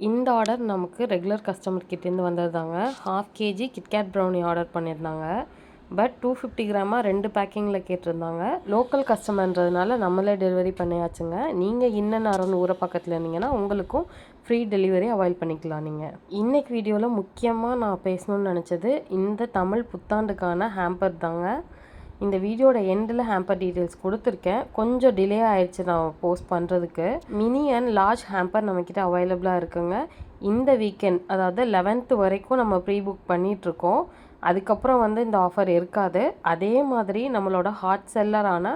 இந்த ஆர்டர் நமக்கு regular customer கிட்டேருந்து வந்ததுதாங்க. 1/2 kg கிட்கேட் ப்ரௌனி ஆர்டர் பண்ணியிருந்தாங்க. பட் 250 கிராமாக 2 பேக்கிங்கில் கேட்டிருந்தாங்க. லோக்கல் கஸ்டமர்ன்றதுனால நம்மளே டெலிவரி பண்ணியாச்சுங்க. நீங்கள் இன்னும் ஊரை பக்கத்தில் இருந்தீங்கன்னா உங்களுக்கும் ஃப்ரீ டெலிவரி அவைல் பண்ணிக்கலாம். நீங்கள் இன்றைக்கி வீடியோவில் முக்கியமாக நான் பேசணும்னு நினச்சது இந்த தமிழ் புத்தாண்டுக்கான ஹேம்பர் தாங்க. இந்த வீடியோட எண்டில் ஹேம்பர் டீட்டெயில்ஸ் கொடுத்துருக்கேன். கொஞ்சம் டிலே ஆயிடுச்சு நான் போஸ்ட் பண்ணுறதுக்கு. மினி அண்ட் லார்ஜ் ஹேம்பர் நம்மக்கிட்ட அவைலபிளாக இருக்குங்க. இந்த வீக்கெண்ட் அதாவது 11th வரைக்கும் நம்ம ப்ரீ புக் பண்ணிகிட்ருக்கோம். அதுக்கப்புறம் இந்த ஆஃபர் இருக்காது. அதே மாதிரி நம்மளோட ஹாட் செல்லரான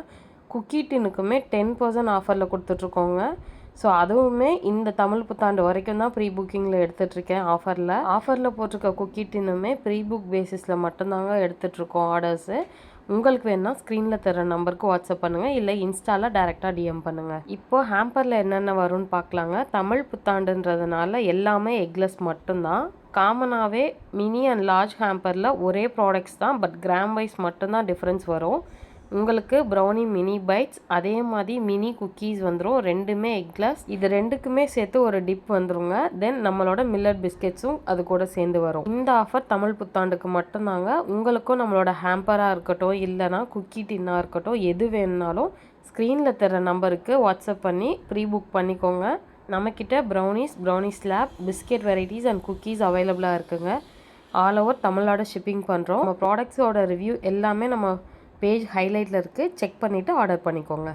குக்கி டின்னுக்குமே 10% ஆஃபரில் கொடுத்துட்ருக்கோங்க. ஸோ அதுவுமே இந்த தமிழ் புத்தாண்டு வரைக்கும் தான் ப்ரீ புக்கிங்கில் எடுத்துகிட்ருக்கேன். ஆஃபரில் போட்டிருக்க குக்கி டின்னுமே ப்ரீ புக் பேசிஸில் மட்டும்தாங்க எடுத்துகிட்ருக்கோம் ஆர்டர்ஸு. உங்களுக்கு வேணுன்னா ஸ்க்ரீனில் தர நம்பருக்கு வாட்ஸ்அப் பண்ணுங்கள், இல்லை இன்ஸ்டாவில் டைரெக்டாக டிஎம் பண்ணுங்கள். இப்போது ஹேம்பரில் என்னென்ன வரும்னு பார்க்கலாங்க. தமிழ் புத்தாண்டுன்றதுனால எல்லாமே எக்லெஸ் மட்டும்தான். காமனாகவே மினி அண்ட் லார்ஜ் ஹேம்பரில் ஒரே ப்ராடக்ட்ஸ் தான், பட் கிராம் வைஸ் மட்டும்தான் டிஃப்ரென்ஸ் வரும். உங்களுக்கு ப்ரௌனி மினி பைட்ஸ், அதே மாதிரி மினி குக்கீஸ் வந்துடும். ரெண்டுமே எக்லெஸ். இது ரெண்டுக்குமே சேர்த்து ஒரு டிப் வந்துருங்க. தென் நம்மளோட மில்லட் பிஸ்கெட்ஸும் அது கூட சேர்ந்து வரும். இந்த ஆஃபர் தமிழ் புத்தாண்டுக்கு மட்டும்தாங்க. உங்களுக்கும் நம்மளோட ஹேம்பராக இருக்கட்டும், இல்லைனா குக்கி டின்னாக இருக்கட்டும், எது வேணுனாலும் ஸ்க்ரீனில் தர நம்பருக்கு வாட்ஸ்அப் பண்ணி ப்ரீ புக் பண்ணிக்கோங்க. நம்மக்கிட்ட brownie slab, biscuit varieties and cookies அவைலபிளாக இருக்குங்க. ஆல் ஓவர் தமிழ்நாடு ஷிப்பிங் பண்ணுறோம். நம்ம ப்ராடக்ட்ஸோட ரிவ்யூ எல்லாமே நம்ம பேஜ் ஹைலைட்டில் இருக்குது. செக் பண்ணிவிட்டு ஆர்டர் பண்ணிக்கோங்க.